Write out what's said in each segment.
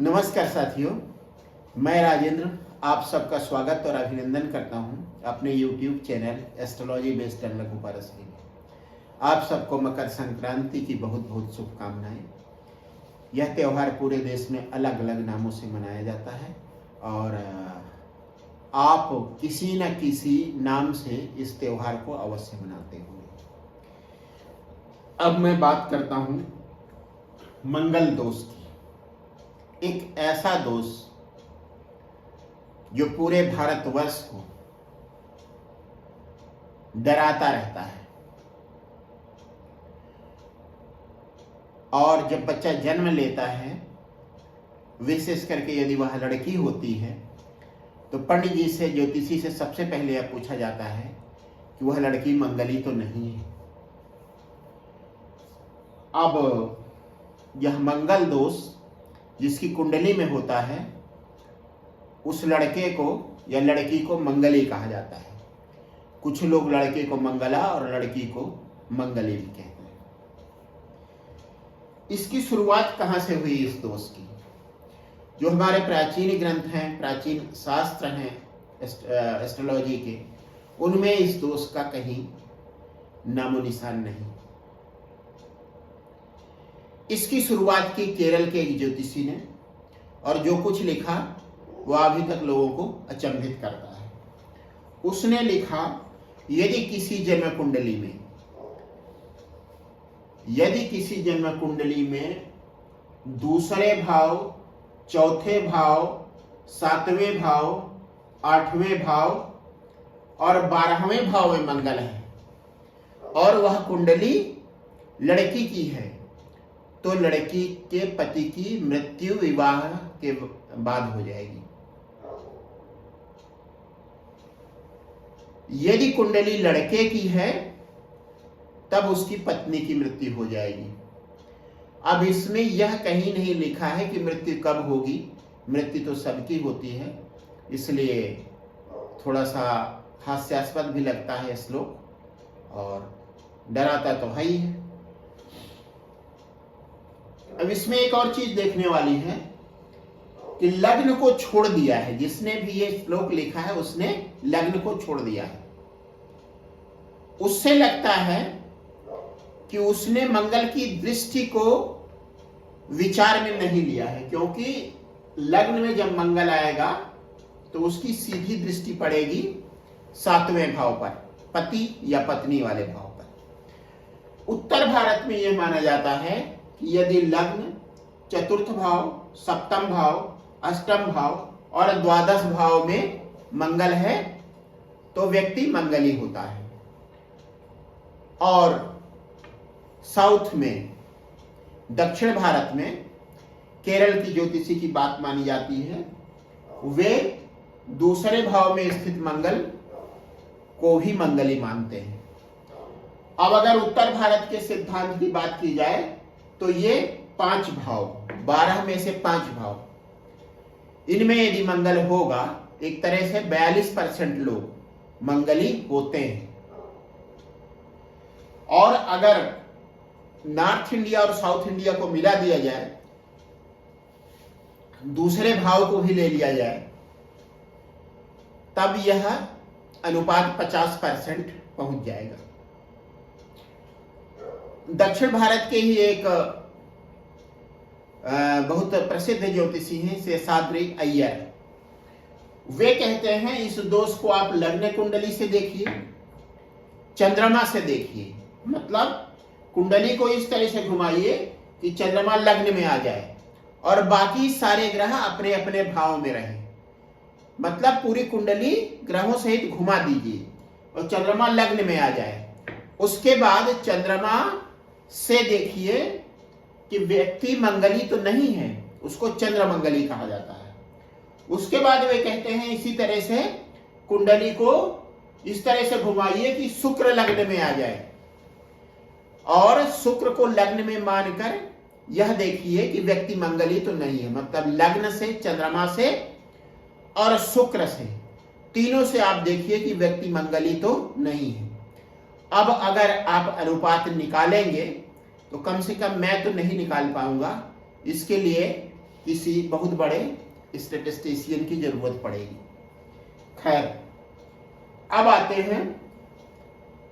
नमस्कार साथियों, मैं राजेंद्र आप सबका स्वागत और अभिनंदन करता हूं अपने YouTube चैनल एस्ट्रोलॉजी बेस्ड टर्नर कुपारस में। आप सबको मकर संक्रांति की बहुत बहुत शुभकामनाएं। यह त्यौहार पूरे देश में अलग अलग नामों से मनाया जाता है और आप किसी न किसी नाम से इस त्यौहार को अवश्य मनाते होंगे। अब मैं बात करता हूं मंगल दोष की। एक ऐसा दोष जो पूरे भारतवर्ष को डराता रहता है और जब बच्चा जन्म लेता है, विशेष करके यदि वह लड़की होती है, तो पंडित जी से, ज्योतिषी से सबसे पहले यह पूछा जाता है कि वह लड़की मंगली तो नहीं है। अब यह मंगल दोष जिसकी कुंडली में होता है, उस लड़के को या लड़की को मंगली कहा जाता है। कुछ लोग लड़के को मंगला और लड़की को मंगली भी कहते हैं। इसकी शुरुआत कहां से हुई इस दोष की? जो हमारे प्राचीन ग्रंथ हैं, प्राचीन शास्त्र हैं एस्ट्रोलॉजी के, उनमें इस दोष का कहीं नामो निशान नहीं। इसकी शुरुआत की केरल के एक ज्योतिषी ने, और जो कुछ लिखा वह अभी तक लोगों को अचंभित करता है। उसने लिखा, यदि किसी जन्म कुंडली में दूसरे भाव, चौथे भाव, 7वें भाव, 8वें भाव और 12वें भाव में मंगल है और वह कुंडली लड़की की है, तो लड़की के पति की मृत्यु विवाह के बाद हो जाएगी। यदि कुंडली लड़के की है, तब उसकी पत्नी की मृत्यु हो जाएगी। अब इसमें यह कहीं नहीं लिखा है कि मृत्यु कब होगी। मृत्यु तो सबकी होती है, इसलिए थोड़ा सा हास्यास्पद भी लगता है श्लोक और डराता तो है ही है। अब इसमें एक और चीज देखने वाली है कि लग्न को छोड़ दिया है। जिसने भी ये श्लोक लिखा है उसने लग्न को छोड़ दिया है। उससे लगता है कि उसने मंगल की दृष्टि को विचार में नहीं लिया है, क्योंकि लग्न में जब मंगल आएगा तो उसकी सीधी दृष्टि पड़ेगी 7वें भाव पर, पति या पत्नी वाले भाव पर। उत्तर भारत में यह माना जाता है कि यदि लग्न चतुर्थ भाव, सप्तम भाव, अष्टम भाव और द्वादश भाव में मंगल है तो व्यक्ति मंगली होता है। और साउथ में, दक्षिण भारत में केरल की ज्योतिषी की बात मानी जाती है, वे दूसरे भाव में स्थित मंगल को भी मंगली मानते हैं। अब अगर उत्तर भारत के सिद्धांत की बात की जाए तो ये 5 भाव, 12 में से 5 भाव, इनमें यदि मंगल होगा, एक तरह से 42% लोग मंगली होते हैं। और अगर नॉर्थ इंडिया और साउथ इंडिया को मिला दिया जाए, दूसरे भाव को भी ले लिया जाए, तब यह अनुपात 50% पहुंच जाएगा। दक्षिण भारत के ही एक बहुत प्रसिद्ध ज्योतिषी हैं शेषाद्री अय्यर। वे कहते हैं इस दोष को आप लग्न कुंडली से देखिए, चंद्रमा से देखिए। मतलब कुंडली को इस तरह से घुमाइए कि चंद्रमा लग्न में आ जाए और बाकी सारे ग्रह अपने अपने भाव में रहें। मतलब पूरी कुंडली ग्रहों सहित घुमा दीजिए और चंद्रमा लग्न में आ जाए। उसके बाद चंद्रमा से देखिए कि व्यक्ति मंगली तो नहीं है, उसको चंद्र मंगली कहा जाता है। उसके बाद वे कहते हैं इसी तरह से कुंडली को इस तरह से घुमाइए कि शुक्र लग्न में आ जाए और शुक्र को लग्न में मानकर यह देखिए कि व्यक्ति मंगली तो नहीं है। मतलब लग्न से, चंद्रमा से और शुक्र से, तीनों से आप देखिए कि व्यक्ति मंगली तो नहीं है। अब अगर आप अनुपात निकालेंगे तो कम से कम मैं तो नहीं निकाल पाऊंगा, इसके लिए किसी बहुत बड़े स्टैटिस्टिशियन की जरूरत पड़ेगी। खैर, अब आते हैं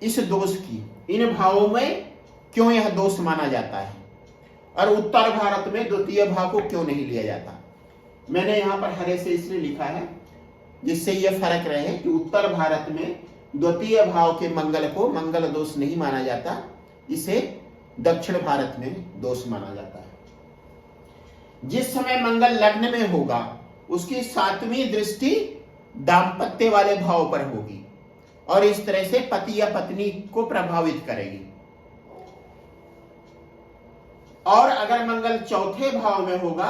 इस दोष की, इन भावों में क्यों यह दोष माना जाता है और उत्तर भारत में द्वितीय भाव को क्यों नहीं लिया जाता। मैंने यहां पर हरे से इसलिए लिखा है जिससे यह फर्क रहे कि उत्तर भारत में द्वितीय भाव के मंगल को मंगल दोष नहीं माना जाता, इसे दक्षिण भारत में दोष माना जाता है। जिस समय मंगल लग्न में होगा उसकी 7वीं दृष्टि दाम्पत्य वाले भाव पर होगी और इस तरह से पति या पत्नी को प्रभावित करेगी। और अगर मंगल चौथे भाव में होगा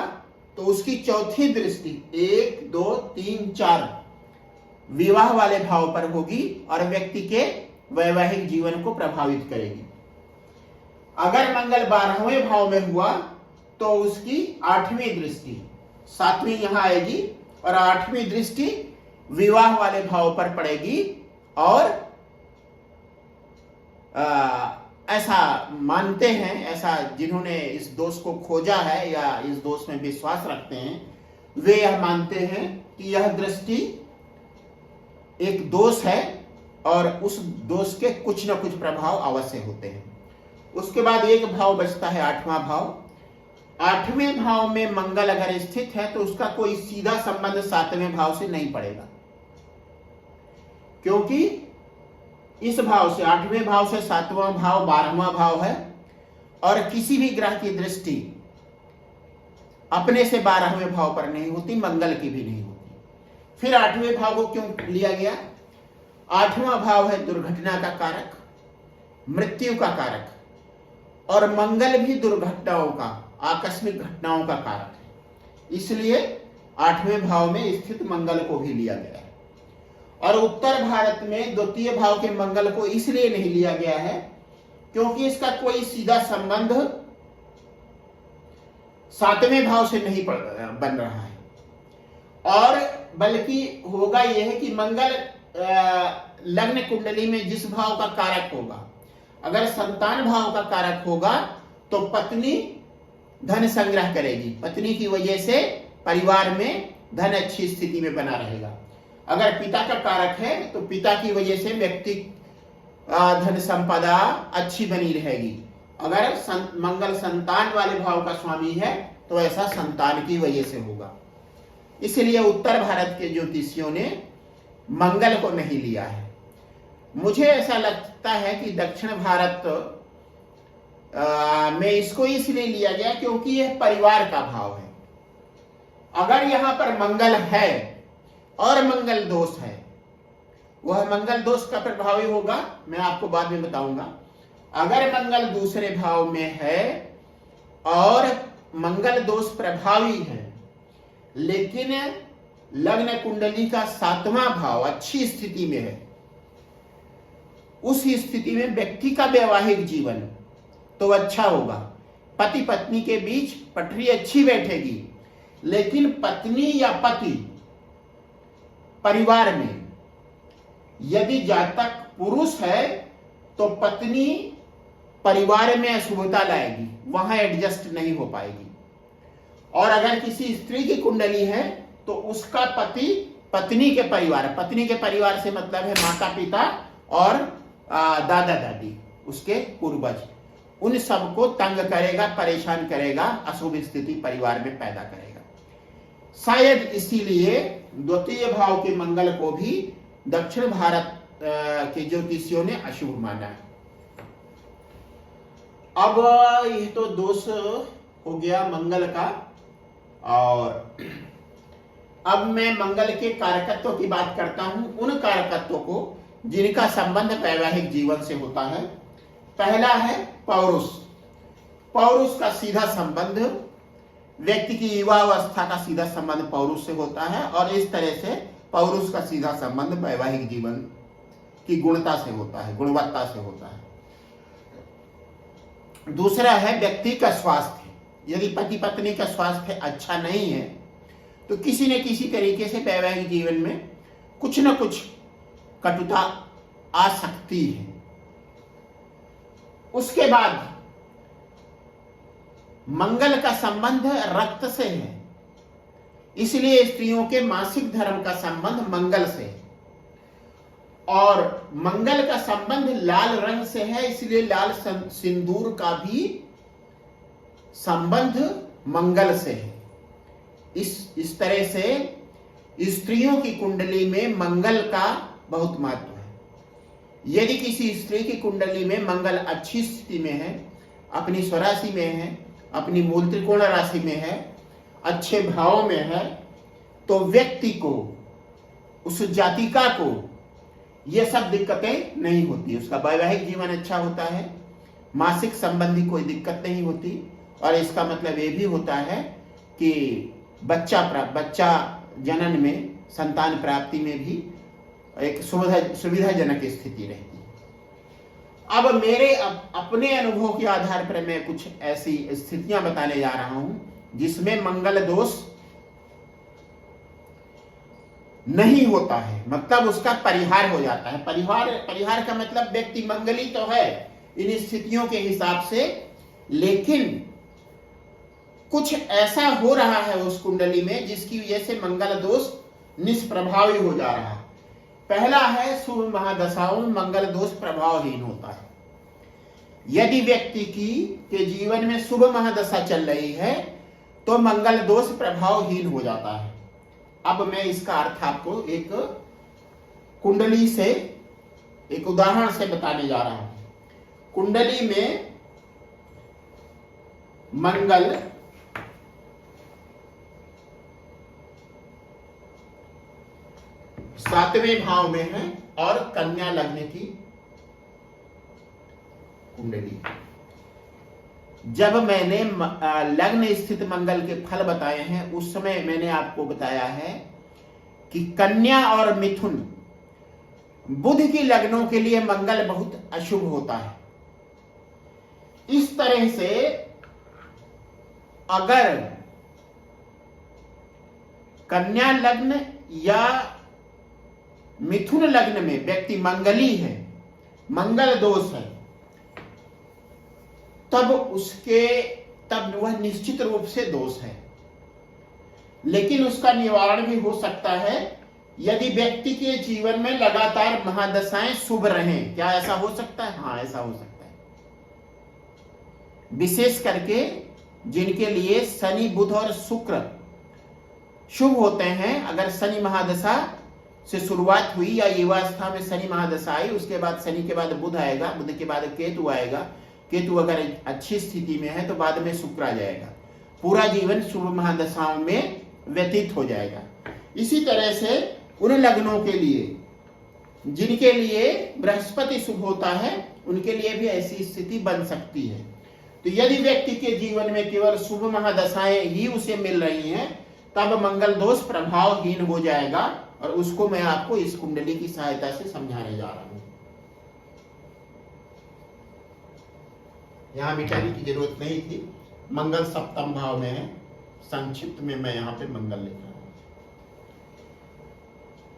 तो उसकी चौथी दृष्टि 1, 2, 3, 4 विवाह वाले भाव पर होगी और व्यक्ति के वैवाहिक जीवन को प्रभावित करेगी। अगर मंगल 12वें भाव में हुआ तो उसकी 8वीं दृष्टि, 7वीं यहां आएगी और 8वीं दृष्टि विवाह वाले भाव पर पड़ेगी। और ऐसा मानते हैं, ऐसा जिन्होंने इस दोष को खोजा है या इस दोष में विश्वास रखते हैं, वे यह मानते हैं कि यह दृष्टि एक दोष है और उस दोष के कुछ न कुछ प्रभाव अवश्य होते हैं। उसके बाद एक भाव बचता है 8वां भाव। 8वें भाव में मंगल अगर स्थित है तो उसका कोई सीधा संबंध 7वें भाव से नहीं पड़ेगा, क्योंकि इस भाव से 8वें भाव से 7वां भाव 12वां भाव है और किसी भी ग्रह की दृष्टि अपने से 12वें भाव पर नहीं होती, मंगल की भी नहीं होती। फिर 8वें भाव को क्यों लिया गया? 8वां भाव है दुर्घटना का कारक, मृत्यु का कारक, और मंगल भी दुर्घटनाओं का, आकस्मिक घटनाओं का कारक है। इसलिए 8वें भाव में स्थित मंगल को भी लिया गया है। और उत्तर भारत में द्वितीय भाव के मंगल को इसलिए नहीं लिया गया है क्योंकि इसका कोई सीधा संबंध 7वें भाव से नहीं बन रहा है, और बल्कि होगा यह कि मंगल लग्न कुंडली में जिस भाव का कारक होगा, अगर संतान भाव का कारक होगा तो पत्नी धन संग्रह करेगी, पत्नी की वजह से परिवार में धन अच्छी स्थिति में बना रहेगा। अगर पिता का कारक है तो पिता की वजह से व्यक्ति धन संपदा अच्छी बनी रहेगी। अगर मंगल संतान वाले भाव का स्वामी है तो ऐसा संतान की वजह से होगा। इसलिए उत्तर भारत के ज्योतिषियों ने मंगल को नहीं लिया है। मुझे ऐसा लगता है कि दक्षिण भारत में इसको इसलिए लिया गया क्योंकि यह परिवार का भाव है। अगर यहां पर मंगल है और मंगल दोष है, वह मंगल दोष का प्रभावी होगा, मैं आपको बाद में बताऊंगा। अगर मंगल दूसरे भाव में है और मंगल दोष प्रभावी है लेकिन लग्न कुंडली का 7वां भाव अच्छी स्थिति में है, उस स्थिति में व्यक्ति का वैवाहिक जीवन तो अच्छा होगा, पति पत्नी के बीच पटरी अच्छी बैठेगी, लेकिन पत्नी या पति परिवार में यदि जातक पुरुष है तो पत्नी परिवार में अशुभता लाएगी, वहां एडजस्ट नहीं हो पाएगी। और अगर किसी स्त्री की कुंडली है तो उसका पति पत्नी के परिवार से मतलब है माता पिता और दादा दादी, उसके पूर्वज, उन सबको तंग करेगा, परेशान करेगा, अशुभ स्थिति परिवार में पैदा करेगा। शायद इसीलिए द्वितीय भाव के मंगल को भी दक्षिण भारत के ज्योतिषियों ने अशुभ माना है। अब यह तो दोष हो गया मंगल का, और अब मैं मंगल के कारकत्व की बात करता हूं, उन कारकत्वों को जिनका संबंध वैवाहिक जीवन से होता है। पहला है पौरुष। पौरुष का सीधा संबंध, व्यक्ति की युवावस्था का सीधा संबंध पौरुष से होता है, और इस तरह से पौरुष का सीधा संबंध वैवाहिक जीवन की गुणता से होता है, गुणवत्ता से होता है। दूसरा है व्यक्ति का स्वास्थ्य। यदि पति पत्नी का स्वास्थ्य अच्छा नहीं है तो किसी न किसी तरीके से वैवाहिक जीवन में कुछ न कुछ कटुता आ सकती है। उसके बाद मंगल का संबंध रक्त से है, इसलिए स्त्रियों के मासिक धर्म का संबंध मंगल से है, और मंगल का संबंध लाल रंग से है, इसलिए लाल सिंदूर का भी संबंध मंगल से है। इस तरह से स्त्रियों की कुंडली में मंगल का बहुत महत्व है। यदि किसी स्त्री की कुंडली में मंगल अच्छी स्थिति में है, अपनी स्वराशि में है, अपनी मूल त्रिकोण राशि में है, अच्छे भाव में है, तो व्यक्ति को, उस जातिका को ये सब दिक्कतें नहीं होती। उसका वैवाहिक जीवन अच्छा होता है, मासिक संबंधी कोई दिक्कत नहीं होती, और इसका मतलब ये भी होता है कि बच्चा जनन में, संतान प्राप्ति में भी एक सुविधाजनक स्थिति रहती है। अब मेरे अपने अनुभव के आधार पर मैं कुछ ऐसी स्थितियां बताने जा रहा हूं जिसमें मंगल दोष नहीं होता है, मतलब उसका परिहार हो जाता है। परिहार का मतलब व्यक्ति मंगली तो है इन स्थितियों के हिसाब से, लेकिन कुछ ऐसा हो रहा है उस कुंडली में जिसकी वजह से मंगल दोष निष्प्रभावी हो जा रहा है। पहला है, शुभ महादशाओं में मंगल दोष प्रभावहीन होता है। यदि व्यक्ति के जीवन में शुभ महादशा चल रही है तो मंगल दोष प्रभावहीन हो जाता है। अब मैं इसका अर्थ आपको एक कुंडली से, एक उदाहरण से बताने जा रहा हूं। कुंडली में मंगल सातवें भाव में है और कन्या लग्न की कुंडली। जब मैंने लग्न स्थित मंगल के फल बताए हैं, उस समय मैंने आपको बताया है कि कन्या और मिथुन, बुध की लग्नों के लिए मंगल बहुत अशुभ होता है। इस तरह से अगर कन्या लग्न या मिथुन लग्न में व्यक्ति मंगली है, मंगल दोष है, तब वह निश्चित रूप से दोष है। लेकिन उसका निवारण भी हो सकता है यदि व्यक्ति के जीवन में लगातार महादशाएं शुभ रहें। क्या ऐसा हो सकता है? हाँ, ऐसा हो सकता है। विशेष करके जिनके लिए शनि, बुध और शुक्र शुभ होते हैं, अगर शनि महादशा से शुरुआत हुई या युवावस्था में शनि महादशा आई, उसके बाद शनि के बाद बुध आएगा, बुध के बाद केतु आएगा, केतु अगर अच्छी स्थिति में है तो बाद में शुक्र आ जाएगा, पूरा जीवन शुभ महादशाओं में व्यतीत हो जाएगा। इसी तरह से उन लग्नों के लिए जिनके लिए बृहस्पति शुभ होता है, उनके लिए भी ऐसी स्थिति बन सकती है। तो यदि व्यक्ति के जीवन में केवल शुभ महादशाएं ही उसे मिल रही हैं, तब मंगल दोष प्रभावहीन हो जाएगा, और उसको मैं आपको इस कुंडली की सहायता से समझाने जा रहा हूं। यहां मिटाने की जरूरत नहीं थी, मंगल सप्तम भाव में है, संक्षिप्त में मैं यहां पे मंगल लिख रहा हूं।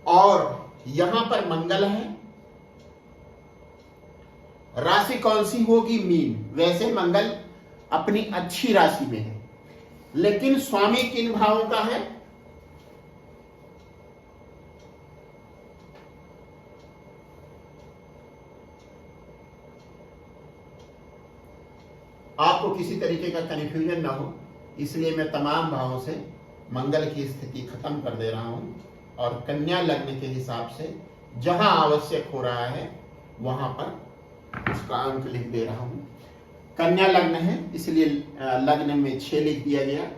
और यहां पर मंगल है, राशि कौन सी होगी? मीन। वैसे मंगल अपनी अच्छी राशि में है, लेकिन स्वामी किन भावों का है? आपको किसी तरीके का कन्फ्यूजन ना हो, इसलिए मैं तमाम भावों से मंगल की स्थिति खत्म कर दे रहा हूं, और कन्या लग्न के हिसाब से जहां आवश्यक हो रहा है वहां पर उसका अंक लिख दे रहा हूं। कन्या लग्न है, इसलिए लग्न में 6 लिख दिया गया।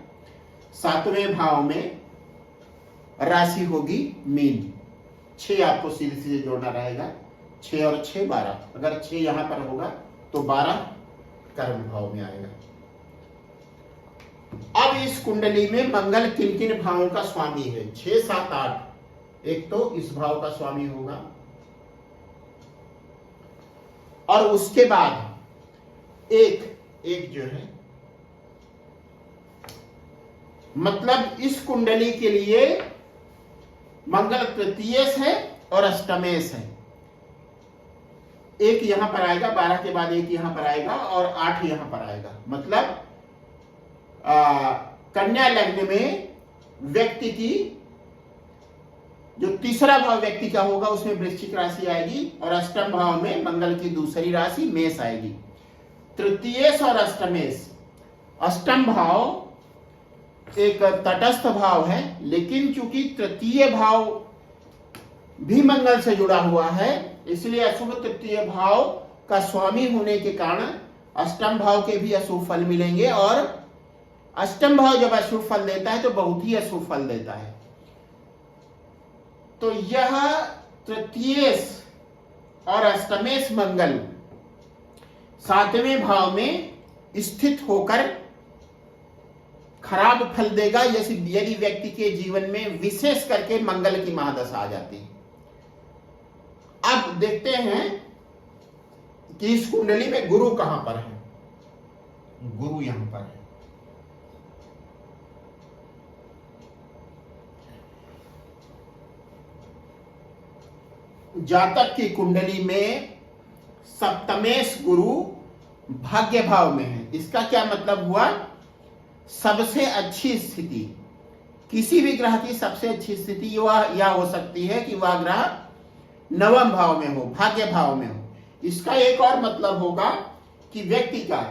7वें भाव में राशि होगी मीन। 6 आपको सीधे सीधे जोड़ना रहेगा, 6 और 6 12। अगर 6 यहां पर होगा तो 12 कर्म भाव में आएगा। अब इस कुंडली में मंगल किन किन भावों का स्वामी है? 6, 7, 8। एक तो इस भाव का स्वामी होगा, और उसके बाद एक जो है, मतलब इस कुंडली के लिए मंगल तृतीयेश है और अष्टमेश है। एक यहां पर आएगा, 12 के बाद एक यहां पर आएगा, और 8 यहां पर आएगा। मतलब कन्या लग्न में व्यक्ति की जो तीसरा भाव व्यक्ति का होगा उसमें वृश्चिक राशि आएगी और अष्टम भाव में मंगल की दूसरी राशि मेष आएगी। तृतीयेश और अष्टमेश, अष्टम भाव एक तटस्थ भाव है, लेकिन चूंकि तृतीय भाव भी मंगल से जुड़ा हुआ है इसलिए अशुभ तृतीय भाव का स्वामी होने के कारण अष्टम भाव के भी अशुभ फल मिलेंगे, और अष्टम भाव जब अशुभ फल देता है तो बहुत ही अशुभ फल देता है। तो यह तृतीयेश और अष्टमेश मंगल सातवें भाव में स्थित होकर खराब फल देगा यदि व्यक्ति के जीवन में विशेष करके मंगल की महादशा आ जाती है। अब देखते हैं कि इस कुंडली में गुरु कहां पर है। गुरु यहां पर है। जातक की कुंडली में सप्तमेश गुरु भाग्य भाव में है। इसका क्या मतलब हुआ? सबसे अच्छी स्थिति, किसी भी ग्रह की सबसे अच्छी स्थिति यह हो सकती है कि वह ग्रह नवम भाव में हो, भाग्य भाव में हो। इसका एक और मतलब होगा कि व्यक्ति का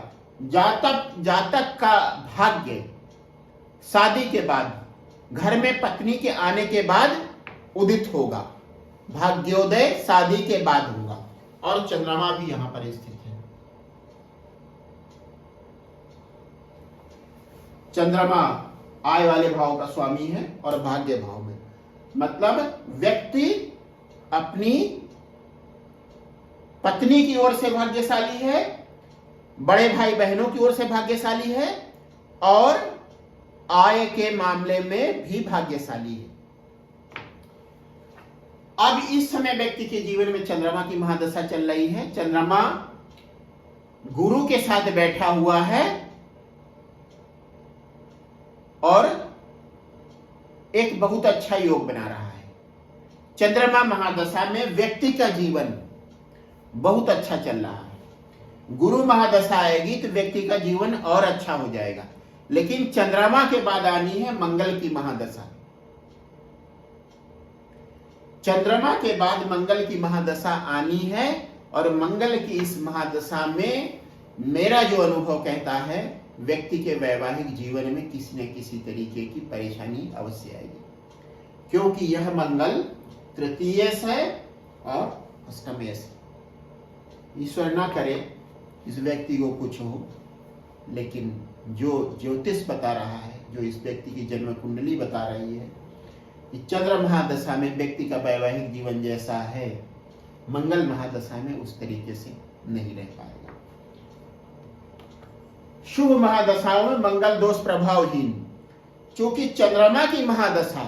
जातक का भाग्य शादी के बाद, घर में पत्नी के आने के बाद उदित होगा। भाग्योदय शादी के बाद होगा। और चंद्रमा भी यहां पर स्थित है। चंद्रमा आय वाले भाव का स्वामी है और भाग्य भाव में, मतलब व्यक्ति अपनी पत्नी की ओर से भाग्यशाली है, बड़े भाई बहनों की ओर से भाग्यशाली है और आय के मामले में भी भाग्यशाली है। अब इस समय व्यक्ति के जीवन में चंद्रमा की महादशा चल रही है। चंद्रमा गुरु के साथ बैठा हुआ है और एक बहुत अच्छा योग बना रहा है। चंद्रमा महादशा में व्यक्ति का जीवन बहुत अच्छा चल रहा है। गुरु महादशा आएगी तो व्यक्ति का जीवन और अच्छा हो जाएगा, लेकिन चंद्रमा के बाद आनी है मंगल की महादशा। चंद्रमा के बाद मंगल की महादशा आनी है और मंगल की इस महादशा में मेरा जो अनुभव कहता है व्यक्ति के वैवाहिक जीवन में किसी न किसी तरीके की परेशानी अवश्य आएगी, क्योंकि यह मंगल तृतीयेश है और अष्टमेश। ईश्वर ना करे इस व्यक्ति को कुछ हो, लेकिन जो ज्योतिष बता रहा है, जो इस व्यक्ति की जन्म कुंडली बता रही है कि चंद्र महादशा में व्यक्ति का वैवाहिक जीवन जैसा है, मंगल महादशा में उस तरीके से नहीं रह पाएगा। शुभ महादशाओं में मंगल दोष प्रभावहीन, क्योंकि चंद्रमा की महादशा,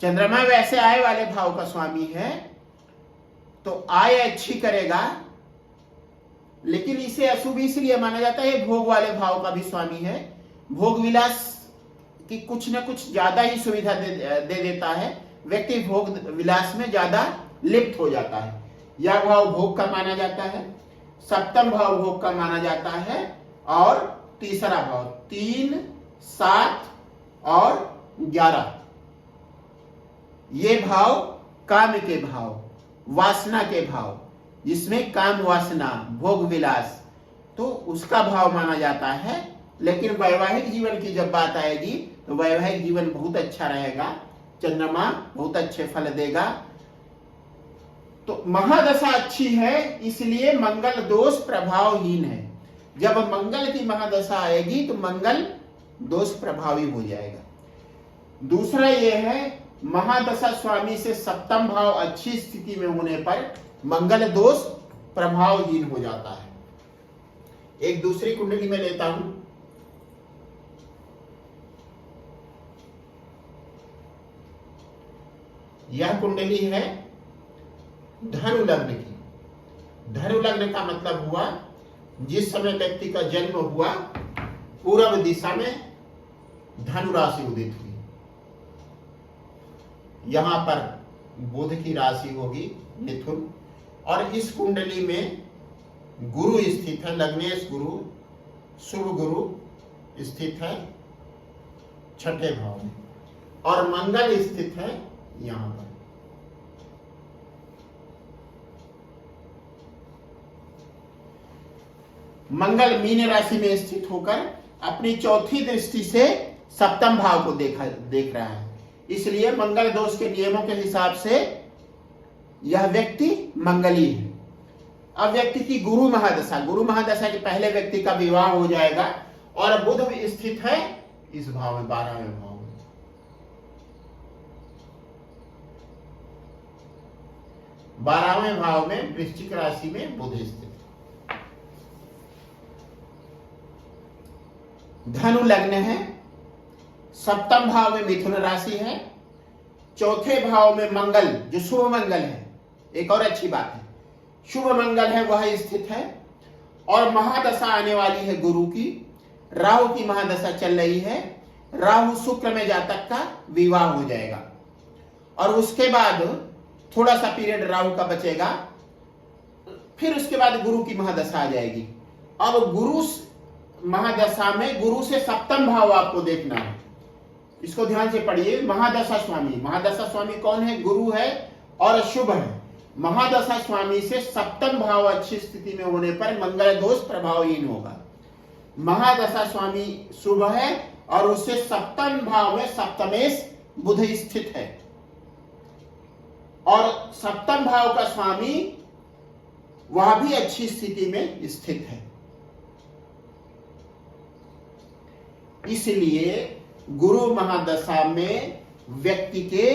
चंद्रमा वैसे आय वाले भाव का स्वामी है तो आय अच्छी करेगा, लेकिन इसे अशुभ इसलिए माना जाता है भोग वाले भाव का भी स्वामी है। भोग विलास की कुछ न कुछ ज्यादा ही सुविधा दे देता है, व्यक्ति भोग विलास में ज्यादा लिप्त हो जाता है। यह भाव भोग का माना जाता है, सप्तम भाव भोग का माना जाता है और तीसरा भाव 3, 7 और 11 ये भाव काम के भाव, वासना के भाव, जिसमें काम वासना भोग विलास तो उसका भाव माना जाता है। लेकिन वैवाहिक जीवन की जब बात आएगी तो वैवाहिक जीवन बहुत अच्छा रहेगा, चंद्रमा बहुत अच्छे फल देगा। तो महादशा अच्छी है इसलिए मंगल दोष प्रभावहीन है। जब मंगल की महादशा आएगी तो मंगल दोष प्रभावी हो जाएगा। दूसरा यह है महादशा स्वामी से सप्तम भाव अच्छी स्थिति में होने पर मंगल दोष प्रभावहीन हो जाता है। एक दूसरी कुंडली में लेता हूं। यह कुंडली है धनु लग्न की। धनु लग्न का मतलब हुआ जिस समय व्यक्ति का जन्म हुआ पूर्व दिशा में धनु राशि उदित हुई। यहां पर बुध की राशि होगी मिथुन, और इस कुंडली में गुरु स्थित है, लग्नेश गुरु, शुभ गुरु स्थित है छठे भाव में, और मंगल स्थित है यहां पर। मंगल मीन राशि में स्थित होकर अपनी चौथी दृष्टि से सप्तम भाव को देख रहा है, इसलिए मंगल दोष के नियमों के हिसाब से यह व्यक्ति मंगली है। अब व्यक्ति की गुरु महादशा के पहले व्यक्ति का विवाह हो जाएगा, और बुध भी स्थित है इस भाव में, 12वें भाव में। बारहवें भाव में वृश्चिक राशि में बुध स्थित। धनु लग्न है, सप्तम भाव में मिथुन राशि है, चौथे भाव में मंगल जो शुभ मंगल है, एक और अच्छी बात है, शुभ मंगल है वह स्थित है, और महादशा आने वाली है गुरु की, राहु की महादशा चल रही है, राहु शुक्र में जातक का विवाह हो जाएगा, और उसके बाद थोड़ा सा पीरियड राहु का बचेगा, फिर उसके बाद गुरु की महादशा आ जाएगी। अब गुरु महादशा में गुरु से सप्तम भाव आपको देखना है, इसको ध्यान से पढ़िए। महादशा स्वामी कौन है? गुरु है और शुभ है। महादशा स्वामी से सप्तम भाव अच्छी स्थिति में होने पर मंगल दोष प्रभावहीन होगा। महादशा स्वामी शुभ है और उससे सप्तम भाव में सप्तमेश बुध स्थित है, और सप्तम भाव का स्वामी वह भी अच्छी स्थिति में स्थित है। इसलिए गुरु महादशा में व्यक्ति के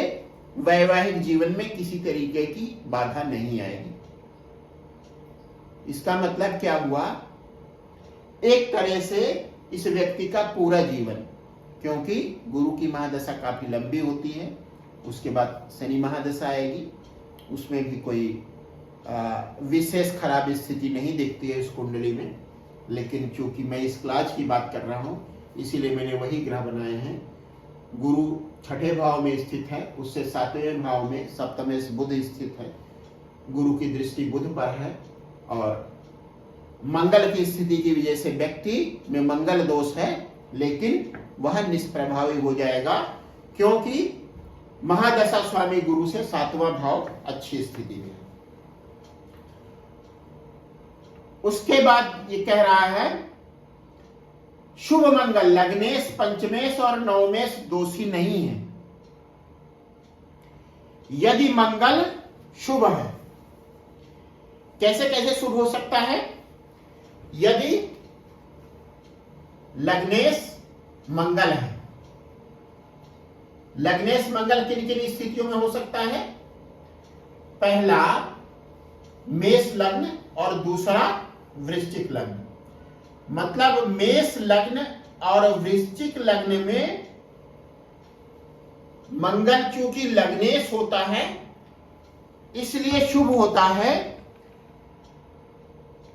वैवाहिक जीवन में किसी तरीके की बाधा नहीं आएगी। इसका मतलब क्या हुआ? एक तरह से इस व्यक्ति का पूरा जीवन, क्योंकि गुरु की महादशा काफी लंबी होती है, उसके बाद शनि महादशा आएगी, उसमें भी कोई विशेष खराब स्थिति नहीं दिखती है इस कुंडली में, लेकिन चूंकि मैं इस क्लास की बात कर रहा हूं इसीलिए मैंने वही ग्रह बनाए हैं। गुरु छठे भाव में स्थित है, उससे सातवें भाव में सप्तमेश बुध स्थित है, गुरु की दृष्टि बुध पर है, और मंगल की स्थिति की वजह से व्यक्ति में मंगल दोष है, लेकिन वह निष्प्रभावी हो जाएगा, क्योंकि महादशा स्वामी गुरु से सातवां भाव अच्छी स्थिति में है। उसके बाद ये कह रहा है शुभ मंगल लग्नेश, पंचमेश और नवमेश दोषी नहीं है। यदि मंगल शुभ है, कैसे कैसे शुभ हो सकता है? यदि लग्नेश मंगल है, लग्नेश मंगल किन किन स्थितियों में हो सकता है? पहला मेष लग्न और दूसरा वृश्चिक लग्न। मतलब मेष लग्न और वृश्चिक लग्न में मंगल चूंकि लग्नेश होता है इसलिए शुभ होता है,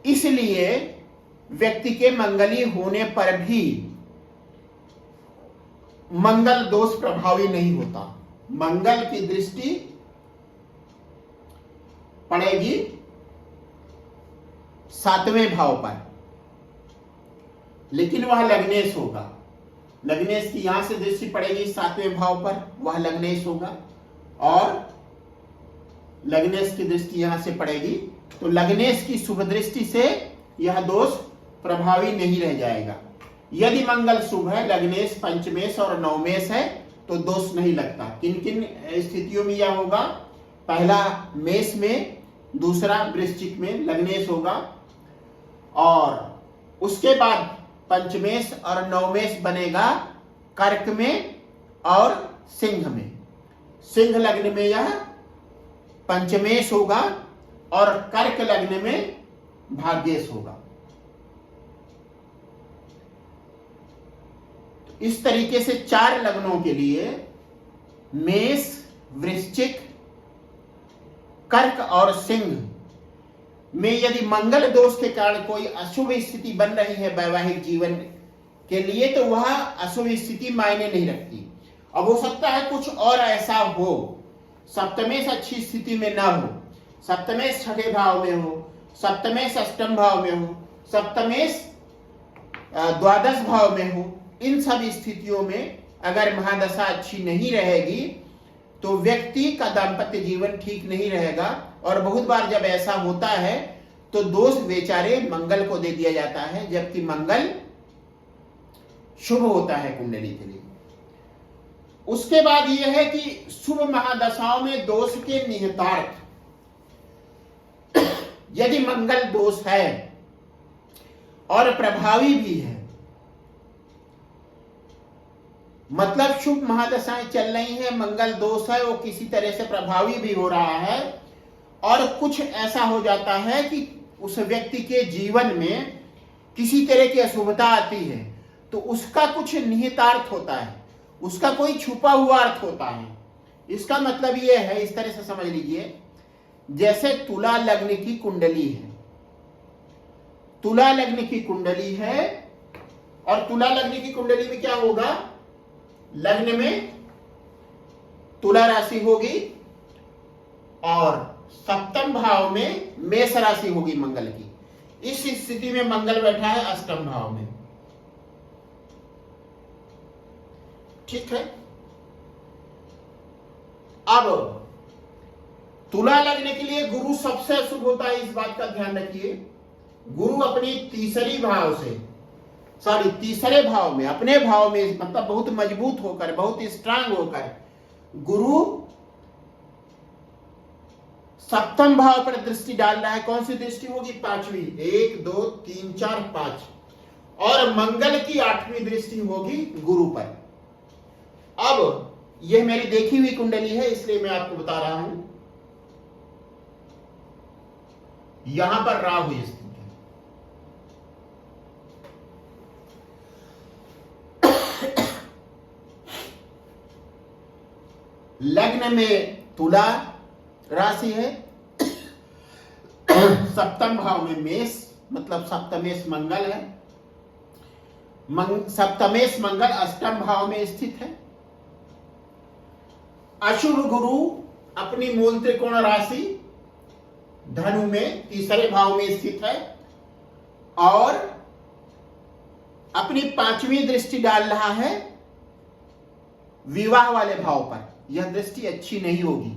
इसलिए व्यक्ति के मंगली होने पर भी मंगल दोष प्रभावी नहीं होता। मंगल की दृष्टि पड़ेगी सातवें भाव पर, लेकिन वह लग्नेश होगा। लग्नेश की यहां से दृष्टि पड़ेगी सातवें भाव पर, वह लग्नेश होगा, और लग्नेश की दृष्टि यहां से पड़ेगी, तो लग्नेश की शुभ दृष्टि से यह दोष प्रभावी नहीं रह जाएगा। यदि मंगल शुभ है, लग्नेश, पंचमेश और नवमेश है, तो दोष नहीं लगता। किन किन स्थितियों में यह होगा? पहला मेष में, दूसरा वृश्चिक में लग्नेश होगा, और उसके बाद पंचमेश और नवमेश बनेगा कर्क में और सिंह में। सिंह लग्न में यह पंचमेश होगा और कर्क लग्न में भाग्येश होगा। तो इस तरीके से 4 लग्नों के लिए मेष, वृश्चिक, कर्क और सिंह में यदि मंगल दोष के कारण कोई अशुभ स्थिति बन रही है वैवाहिक जीवन के लिए, तो वह अशुभ स्थिति मायने नहीं रखती। अब हो सकता है कुछ और ऐसा हो, सप्तमेश अच्छी स्थिति में ना हो, सप्तमेश छठे भाव में हो, सप्तमेश अष्टम भाव में हो, सप्तमेश द्वादश भाव में हो, इन सब स्थितियों में अगर महादशा अच्छी नहीं रहेगी तो व्यक्ति का दाम्पत्य जीवन ठीक नहीं रहेगा। और बहुत बार जब ऐसा होता है तो दोष बेचारे मंगल को दे दिया जाता है, जबकि मंगल शुभ होता है कुंडली के लिए। उसके बाद यह है कि शुभ महादशाओं में दोष के निहितार्थ, यदि मंगल दोष है और प्रभावी भी है, मतलब शुभ महादशाएं चल रही हैं, मंगल दोष है, वो किसी तरह से प्रभावी भी हो रहा है, और कुछ ऐसा हो जाता है कि उस व्यक्ति के जीवन में किसी तरह की अशुभता आती है, तो उसका कुछ निहितार्थ होता है, उसका कोई छुपा हुआ अर्थ होता है। इसका मतलब यह है, इस तरह से समझ लीजिए, जैसे तुला लग्न की कुंडली है, तुला लग्न की कुंडली है, और तुला लग्न की कुंडली में क्या होगा, लग्न में तुला राशि होगी और सप्तम भाव में मेष राशि होगी मंगल की। इस स्थिति में मंगल बैठा है अष्टम भाव में, ठीक है। अब तुला लगने के लिए गुरु सबसे अशुभ होता है, इस बात का ध्यान रखिए। गुरु अपनी तीसरे भाव में, अपने भाव में, मतलब बहुत मजबूत होकर, बहुत स्ट्रांग होकर गुरु सप्तम भाव पर दृष्टि डाल रहा है। कौन सी दृष्टि होगी, पांचवी, 1 2 3 4 5, और मंगल की 8वीं दृष्टि होगी गुरु पर। अब यह मेरी देखी हुई कुंडली है, इसलिए मैं आपको बता रहा हूं। यहां पर राहु स्थित है, लग्न में तुला राशि है, सप्तम भाव में मेष, मतलब सप्तमेश मंगल है, सप्तमेश मंगल अष्टम भाव में स्थित है। अशुभ गुरु अपनी मूल त्रिकोण राशि धनु में तीसरे भाव में स्थित है, और अपनी 5वीं दृष्टि डाल रहा है विवाह वाले भाव पर। यह दृष्टि अच्छी नहीं होगी।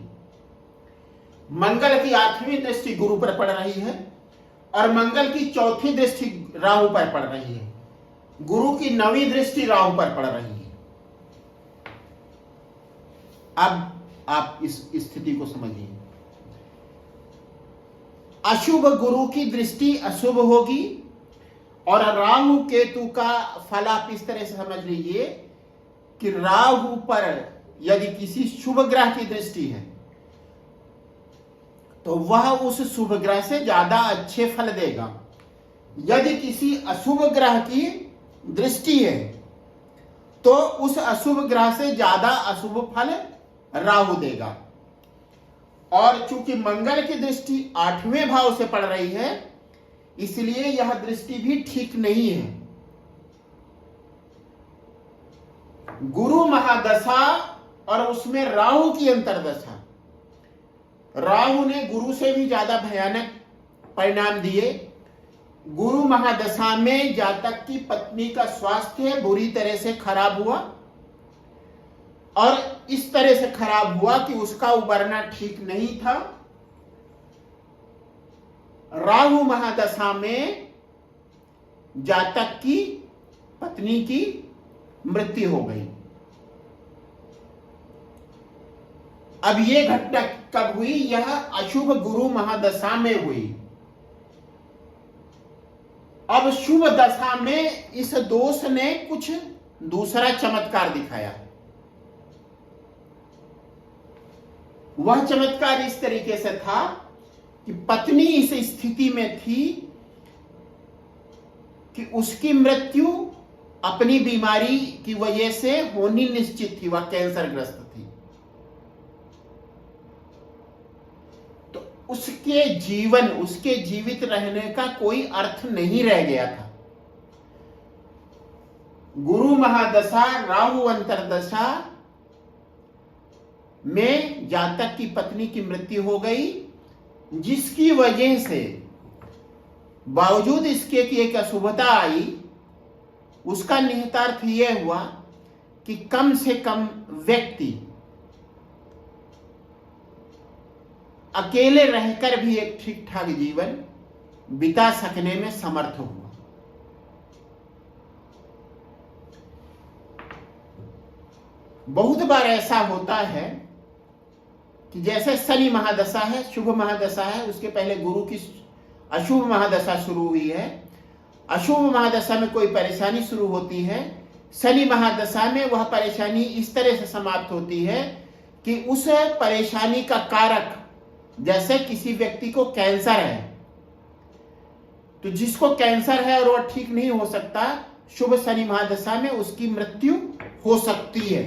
मंगल की 8वीं दृष्टि गुरु पर पड़ रही है, और मंगल की 4थी दृष्टि राहु पर पड़ रही है, गुरु की 9वीं दृष्टि राहु पर पड़ रही है। अब आप इस स्थिति को समझिए। अशुभ गुरु की दृष्टि अशुभ होगी, और राहु केतु का फल आप इस तरह से समझ लीजिए कि राहु पर यदि किसी शुभ ग्रह की दृष्टि है तो वह उस शुभ ग्रह से ज्यादा अच्छे फल देगा। यदि किसी अशुभ ग्रह की दृष्टि है तो उस अशुभ ग्रह से ज्यादा अशुभ फल राहु देगा। और चूंकि मंगल की दृष्टि 8वें भाव से पड़ रही है, इसलिए यह दृष्टि भी ठीक नहीं है। गुरु महादशा और उसमें राहु की अंतरदशा, राहु ने गुरु से भी ज्यादा भयानक परिणाम दिए। गुरु महादशा में जातक की पत्नी का स्वास्थ्य बुरी तरह से खराब हुआ, और इस तरह से खराब हुआ कि उसका उबरना ठीक नहीं था। राहु महादशा में जातक की पत्नी की मृत्यु हो गई। अब यह घटना कब हुई, यह अशुभ गुरु महादशा में हुई। अब शुभ दशा में इस दोष ने कुछ दूसरा चमत्कार दिखाया। वह चमत्कार इस तरीके से था कि पत्नी इस स्थिति में थी कि उसकी मृत्यु अपनी बीमारी की वजह से होनी निश्चित थी, वह कैंसर ग्रस्त थी। तो उसके जीवित रहने का कोई अर्थ नहीं रह गया था। गुरु महादशा राहु अंतरदशा में जातक की पत्नी की मृत्यु हो गई, जिसकी वजह से बावजूद इसके कि एक अशुभता आई, उसका निहितार्थ यह हुआ कि कम से कम व्यक्ति अकेले रहकर भी एक ठीक ठाक जीवन बिता सकने में समर्थ हुआ। बहुत बार ऐसा होता है कि जैसे शनि महादशा है, शुभ महादशा है, उसके पहले गुरु की अशुभ महादशा शुरू हुई है। अशुभ महादशा में कोई परेशानी शुरू होती है, शनि महादशा में वह परेशानी इस तरह से समाप्त होती है कि उस परेशानी का कारक, जैसे किसी व्यक्ति को कैंसर है, तो जिसको कैंसर है और वह ठीक नहीं हो सकता, शुभ शनि महादशा में उसकी मृत्यु हो सकती है।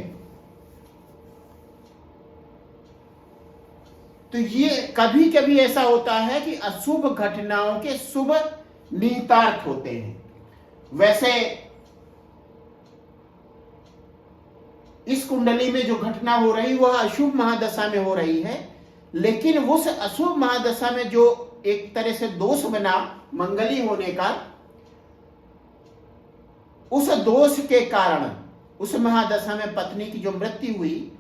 तो ये कभी कभी ऐसा होता है कि अशुभ घटनाओं के शुभ निहितार्थ होते हैं। वैसे इस कुंडली में जो घटना हो रही वह अशुभ महादशा में हो रही है, लेकिन उस अशुभ महादशा में जो एक तरह से दोष बना मंगली होने का, उस दोष के कारण उस महादशा में पत्नी की जो मृत्यु हुई,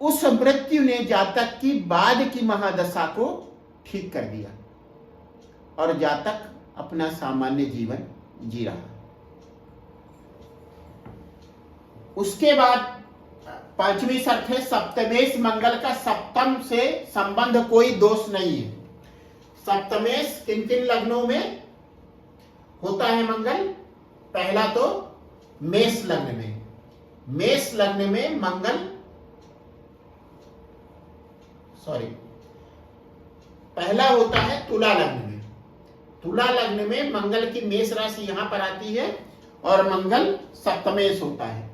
उस मृत्यु ने जातक की बाद की महादशा को ठीक कर दिया और जातक अपना सामान्य जीवन जी रहा। उसके बाद पांचवी शर्त है, सप्तमेश मंगल का सप्तम से संबंध कोई दोष नहीं है। सप्तमेश किन किन लग्नों में होता है मंगल? पहला तो मेष लग्न में, मेष लग्न में मंगल, पहला होता है तुला लग्न में। तुला लग्न में मंगल की मेष राशि यहां पर आती है और मंगल सप्तमेश होता है।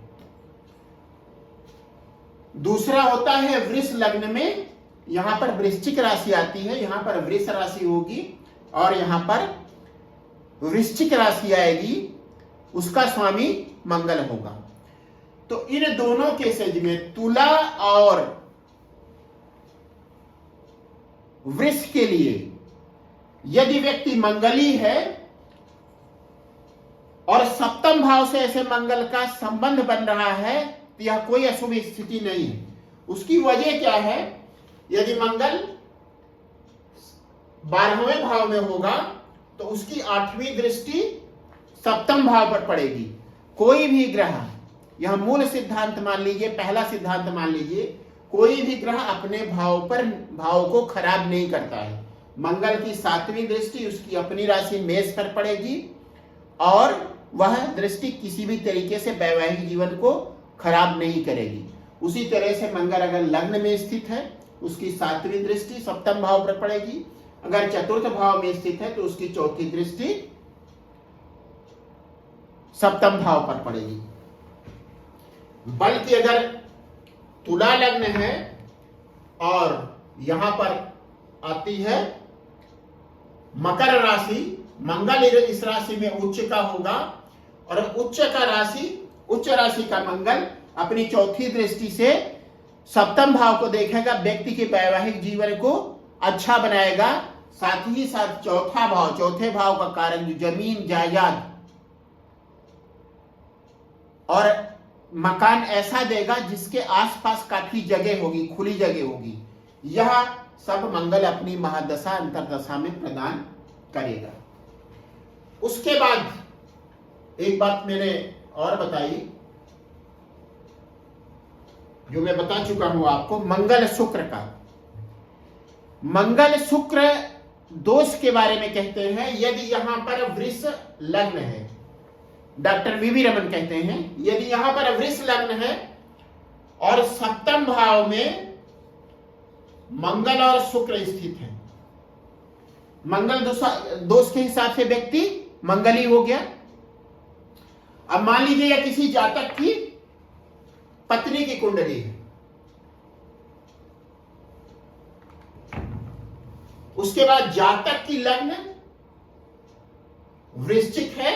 दूसरा होता है वृष लग्न में, यहां पर वृश्चिक राशि आती है, यहां पर वृष राशि होगी और यहां पर वृश्चिक राशि आएगी, उसका स्वामी मंगल होगा। तो इन दोनों केसेज में तुला और वृष के लिए यदि व्यक्ति मंगली है और सप्तम भाव से ऐसे मंगल का संबंध बन रहा है, तो यह कोई अशुभ स्थिति नहीं है। उसकी वजह क्या है? यदि मंगल 12वें भाव में होगा तो उसकी 8वीं दृष्टि सप्तम भाव पर पड़ेगी। कोई भी ग्रह, यह मूल सिद्धांत मान लीजिए, पहला सिद्धांत मान लीजिए, कोई भी ग्रह अपने भाव को खराब नहीं करता है। मंगल की 7वीं दृष्टि उसकी अपनी राशि मेष पर पड़ेगी और वह दृष्टि किसी भी तरीके से वैवाहिक जीवन को खराब नहीं करेगी। उसी तरह से मंगल अगर लग्न में स्थित है, उसकी 7वीं दृष्टि सप्तम भाव पर पड़ेगी। अगर चतुर्थ भाव में स्थित है तो उसकी 4थी दृष्टि सप्तम भाव पर पड़ेगी। बल्कि अगर तुला लग्न है और यहां पर आती है मकर राशि, मंगल इस राशि में उच्च का होगा और उच्च राशि का मंगल अपनी 4थी दृष्टि से सप्तम भाव को देखेगा, व्यक्ति के वैवाहिक जीवन को अच्छा बनाएगा। साथ ही साथ चौथे भाव का कारण जो जमीन जायदाद और मकान ऐसा देगा जिसके आसपास काफी जगह होगी, खुली जगह होगी, यह सब मंगल अपनी महादशा अंतरदशा में प्रदान करेगा। उसके बाद एक बात मैंने और बताई, जो मैं बता चुका हूं आपको, मंगल शुक्र का। मंगल शुक्र दोष के बारे में कहते हैं, यदि यहां पर वृष लग्न है, डॉक्टर वीवी रमन कहते हैं, यदि यहां पर वृष लग्न है और सप्तम भाव में मंगल और शुक्र स्थित है, मंगल दोष के हिसाब से व्यक्ति मंगली हो गया। अब मान लीजिए या किसी जातक की पत्नी की कुंडली है, उसके बाद जातक की लग्न वृश्चिक है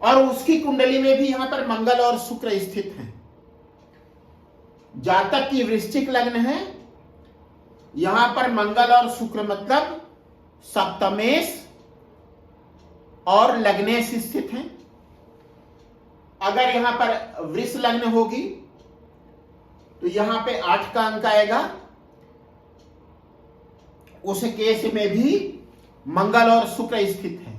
और उसकी कुंडली में भी यहां पर मंगल और शुक्र स्थित हैं। जातक की वृश्चिक लग्न है, यहां पर मंगल और शुक्र मतलब सप्तमेश और लग्नेश स्थित हैं। अगर यहां पर वृष लग्न होगी तो यहां पे 8 का अंक आएगा। उस केस में भी मंगल और शुक्र स्थित है,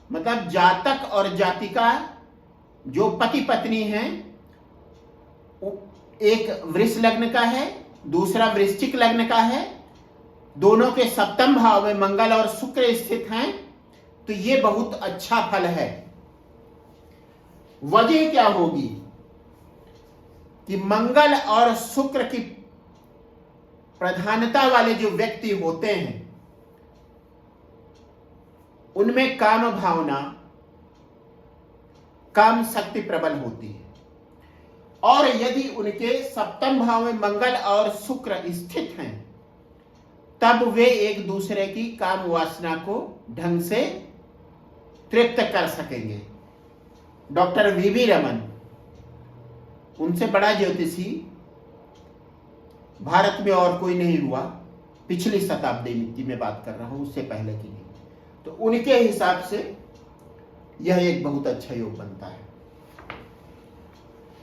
मतलब जातक और जातिका जो पति पत्नी हैं, एक वृष लग्न का है, दूसरा वृश्चिक लग्न का है, दोनों के सप्तम भाव में मंगल और शुक्र स्थित हैं, तो ये बहुत अच्छा फल है। वजह क्या होगी कि मंगल और शुक्र की प्रधानता वाले जो व्यक्ति होते हैं उनमें काम भावना, काम शक्ति प्रबल होती है, और यदि उनके सप्तम भाव में मंगल और शुक्र स्थित हैं तब वे एक दूसरे की काम वासना को ढंग से तृप्त कर सकेंगे। डॉक्टर वीवी रमन, उनसे बड़ा ज्योतिषी भारत में और कोई नहीं हुआ, पिछली शताब्दी की मैं बात कर रहा हूं, उससे पहले की नहीं। तो उनके हिसाब से यह एक बहुत अच्छा योग बनता है।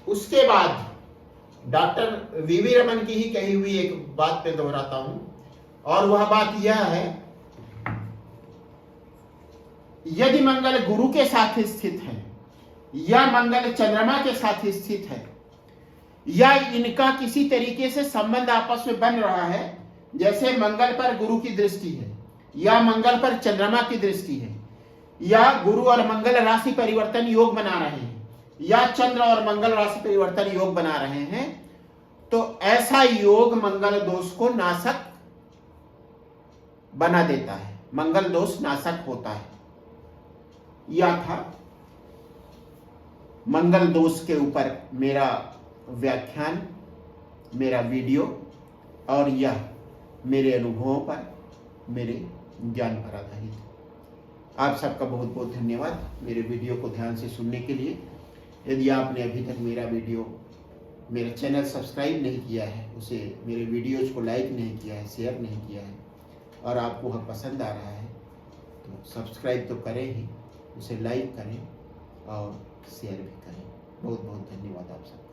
उसके बाद डॉक्टर वीवी रमन की ही कही हुई एक बात पे दोहराता हूं, और वह बात यह है, यदि मंगल गुरु के साथ स्थित है या मंगल चंद्रमा के साथ स्थित है या इनका किसी तरीके से संबंध आपस में बन रहा है, जैसे मंगल पर गुरु की दृष्टि है या मंगल पर चंद्रमा की दृष्टि है या गुरु और मंगल राशि परिवर्तन योग बना रहे हैं या चंद्र और मंगल राशि परिवर्तन योग बना रहे हैं, तो ऐसा योग मंगल दोष को नाशक बना देता है, मंगल दोष नाशक होता है। यह था मंगल दोष के ऊपर मेरा व्याख्यान, मेरा वीडियो, और यह मेरे अनुभवों पर, मेरे ज्ञान पर आधारित। आप सबका बहुत बहुत धन्यवाद मेरे वीडियो को ध्यान से सुनने के लिए। यदि आपने अभी तक मेरा चैनल सब्सक्राइब नहीं किया है, उसे मेरे वीडियोज को लाइक नहीं किया है, शेयर नहीं किया है, और आपको वह पसंद आ रहा है तो सब्सक्राइब तो करें ही, उसे लाइक करें और शेयर भी करें। बहुत बहुत धन्यवाद आप सब।